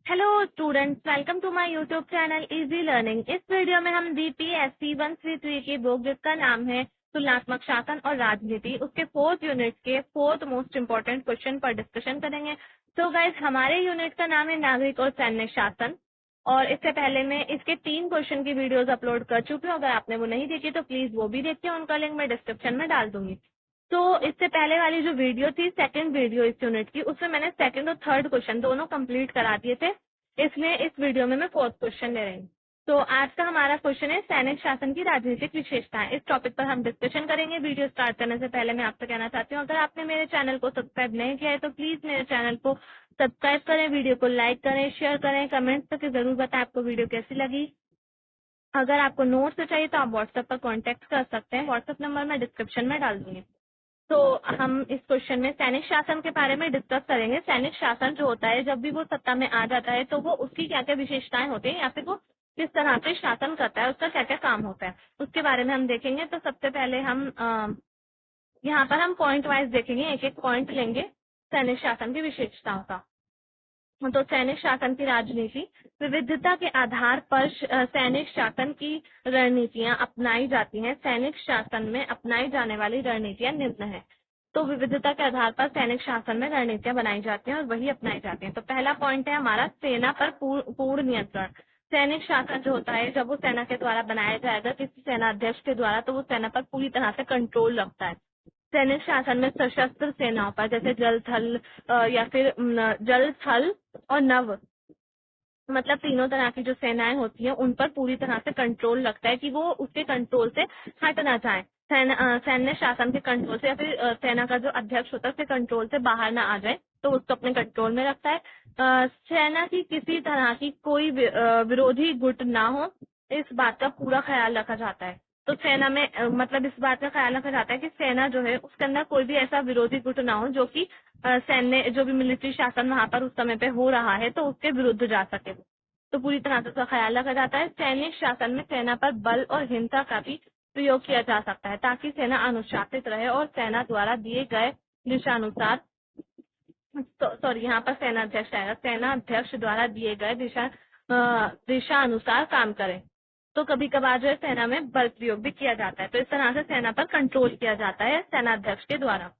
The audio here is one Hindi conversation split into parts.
Hello students, welcome to my YouTube channel easy learning. इस वीडियो में हम बीपीएससी 133 की बुक जिसका नाम है तुलनात्मक शासन और राजनीति, उसके फोर्थ यूनिट के फोर्थ मोस्ट इम्पोर्टेंट क्वेश्चन पर डिस्कशन करेंगे। तो गाइस, हमारे यूनिट का नाम है नागरिक और सैन्य शासन, और इससे पहले मैं इसके 3 क्वेश्चन की वीडियोस अपलोड कर चुकी हूँ। अगर आपने वो नहीं देखी तो प्लीज वो भी देखिए, उनका लिंक मैं डिस्क्रिप्शन में डाल दूंगी। तो इससे पहले वाली जो वीडियो थी, सेकंड वीडियो इस यूनिट की, उसमें मैंने सेकंड और थर्ड क्वेश्चन दोनों कंप्लीट करा दिए थे। इसलिए इस वीडियो में मैं फोर्थ क्वेश्चन ले रही हूँ। तो आज का हमारा क्वेश्चन है सैनिक शासन की राजनीतिक विशेषताएं। इस टॉपिक पर हम डिस्कशन करेंगे। वीडियो स्टार्ट करने से पहले मैं आपसे कहना चाहती हूँ, अगर आपने मेरे चैनल को सब्सक्राइब नहीं किया है तो प्लीज मेरे चैनल को सब्सक्राइब करें, वीडियो को लाइक करें, शेयर करें, कमेंट्स करके जरूर बताएं आपको वीडियो कैसी लगी। अगर आपको नोट्स चाहिए तो आप व्हाट्सएप पर कॉन्टेक्ट कर सकते हैं। व्हाट्सएप नंबर मैं डिस्क्रिप्शन में डाल दूंगी। तो हम इस क्वेश्चन में सैनिक शासन के बारे में डिस्कस करेंगे। सैनिक शासन जो होता है, जब भी वो सत्ता में आ जाता है तो वो उसकी क्या क्या विशेषताएं होती हैं या फिर वो किस तरह से शासन करता है, उसका क्या क्या काम होता है, उसके बारे में हम देखेंगे। तो सबसे पहले हम यहाँ पर हम पॉइंट वाइज देखेंगे, एक एक पॉइंट लेंगे सैनिक शासन की विशेषताओं का। तो सैनिक शासन की राजनीति, विविधता के आधार पर सैनिक शासन की रणनीतियां अपनाई जाती हैं। सैनिक शासन में अपनाई जाने वाली रणनीतियां निम्न है। तो विविधता के आधार पर सैनिक शासन में रणनीतियां बनाई जाती हैं और वही अपनाई जाती हैं। तो पहला पॉइंट है हमारा सेना पर पूर्ण नियंत्रण। सैनिक शासन जो होता है, जब वो सेना के द्वारा बनाया जाएगा किसी सेना अध्यक्ष के द्वारा, तो वो सेना पर पूरी तरह से कंट्रोल रखता है। सैनिक शासन में सशस्त्र सेनाओं पर, जैसे जल थल या फिर जल थल और नव, मतलब तीनों तरह की जो सेनाएं होती हैं उन पर पूरी तरह से कंट्रोल रखता है कि वो उसके कंट्रोल से हट ना जाए। सैन्य शासन के कंट्रोल से या फिर सेना का जो अध्यक्ष होता है उसके कंट्रोल से बाहर ना आ जाए, तो उसको अपने कंट्रोल में रखता है। सेना की किसी तरह की कोई विरोधी गुट ना हो, इस बात का पूरा ख्याल रखा जाता है। तो सेना में मतलब इस बात का ख्याल रखा जाता है कि सेना जो है उसके अंदर कोई भी ऐसा विरोधी गुट ना हो जो कि सैन्य जो भी मिलिट्री शासन वहां पर उस समय पे हो रहा है तो उसके विरुद्ध जा सके। तो पूरी तरह से उसका ख्याल रखा जाता है। सैनिक शासन में सेना पर बल और हिंसा का भी प्रयोग किया जा सकता है ताकि सेना अनुशासित रहे और सेना द्वारा दिए गए दिशानुसार, सॉरी यहाँ पर सेना अध्यक्ष आएगा, सेना अध्यक्ष द्वारा दिए गए दिशा अनुसार काम करे। तो कभी कभार जो है सेना में बल प्रयोग भी किया जाता है। तो इस तरह से सेना पर कंट्रोल किया जाता है सेना अध्यक्ष के द्वारा।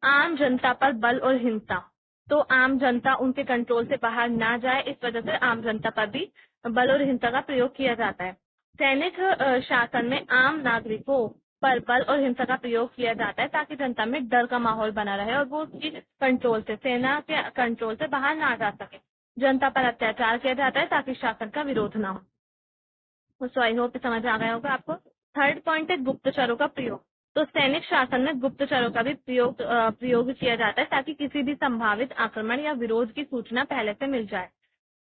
आम जनता पर बल और हिंसा, तो आम जनता उनके कंट्रोल से बाहर ना जाए, इस वजह से आम जनता पर भी बल और हिंसा का प्रयोग किया जाता है। सैनिक शासन में आम नागरिकों पर बल और हिंसा का प्रयोग किया जाता है ताकि जनता में डर का माहौल बना रहे और वो उसकी कंट्रोल से, सेना के कंट्रोल से बाहर ना जा सके। जनता पर अत्याचार किया जाता है ताकि शासन का विरोध ना हो। सो आई होप समझ आ गया होगा आपको। थर्ड पॉइंट है गुप्तचरों का प्रयोग। तो सैनिक शासन में गुप्तचरों का भी प्रयोग किया जाता है ताकि किसी भी संभावित आक्रमण या विरोध की सूचना पहले से मिल जाए,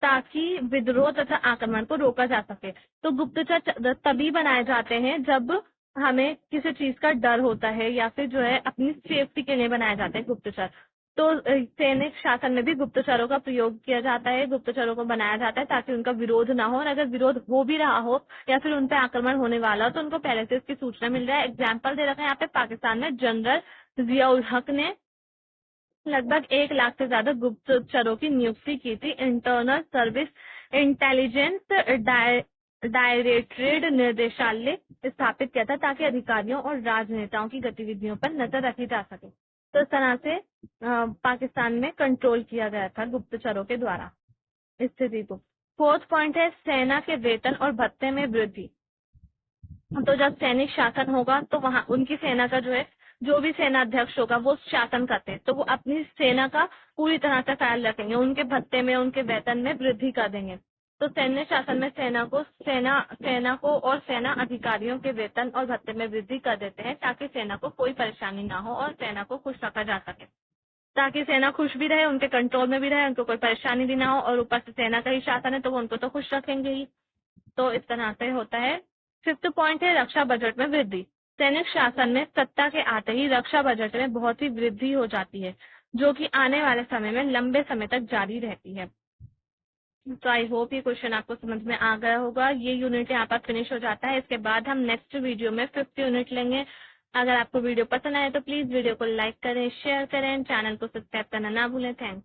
ताकि विद्रोह तथा आक्रमण को रोका जा सके। तो गुप्तचर तभी बनाए जाते हैं जब हमें किसी चीज का डर होता है या फिर जो है अपनी सेफ्टी के लिए बनाए जाते हैं गुप्तचर। तो सैनिक शासन में भी गुप्तचरों का प्रयोग किया जाता है, गुप्तचरों को बनाया जाता है ताकि उनका विरोध ना हो, और अगर विरोध हो भी रहा हो या फिर उन पर आक्रमण होने वाला हो तो उनको पहले से इसकी सूचना मिल जाए। एग्जाम्पल दे रखा है यहाँ पे, पाकिस्तान में जनरल जियाउल हक ने लगभग 1 लाख से ज्यादा गुप्तचरों की नियुक्ति की थी। इंटरनल सर्विस इंटेलिजेंस डायरेक्टरेट निर्देशालय स्थापित किया था ताकि अधिकारियों और राजनेताओं की गतिविधियों पर नजर रखी जा सके। तो इस तरह से पाकिस्तान में कंट्रोल किया गया था गुप्तचरों के द्वारा स्थिति को। फोर्थ पॉइंट है सेना के वेतन और भत्ते में वृद्धि। तो जब सैनिक शासन होगा तो वहाँ उनकी सेना का जो है, जो भी सेना अध्यक्ष होगा वो शासन करते हैं तो वो अपनी सेना का पूरी तरह से ख्याल रखेंगे, उनके भत्ते में, उनके वेतन में वृद्धि कर देंगे। तो सैन्य शासन में सेना को और सेना अधिकारियों के वेतन और भत्ते में वृद्धि कर देते हैं ताकि सेना को कोई परेशानी ना हो और सेना को खुश रखा जा सके, ताकि सेना खुश भी रहे, उनके कंट्रोल में भी रहे, उनको कोई परेशानी भी ना हो, और ऊपर से सेना का ही शासन है तो वो उनको तो खुश रखेंगे ही। तो इस तरह से होता है। फिफ्थ पॉइंट है रक्षा बजट में वृद्धि। सैनिक शासन में सत्ता के आते ही रक्षा बजट में बहुत ही वृद्धि हो जाती है जो कि आने वाले समय में लंबे समय तक जारी रहती है। तो आई होप ये क्वेश्चन आपको समझ में आ गया होगा। ये यूनिट यहाँ पर फिनिश हो जाता है। इसके बाद हम नेक्स्ट वीडियो में 5th यूनिट लेंगे। अगर आपको वीडियो पसंद आए तो प्लीज वीडियो को लाइक करें, शेयर करें, चैनल को सब्सक्राइब करना ना भूलें। थैंक्स।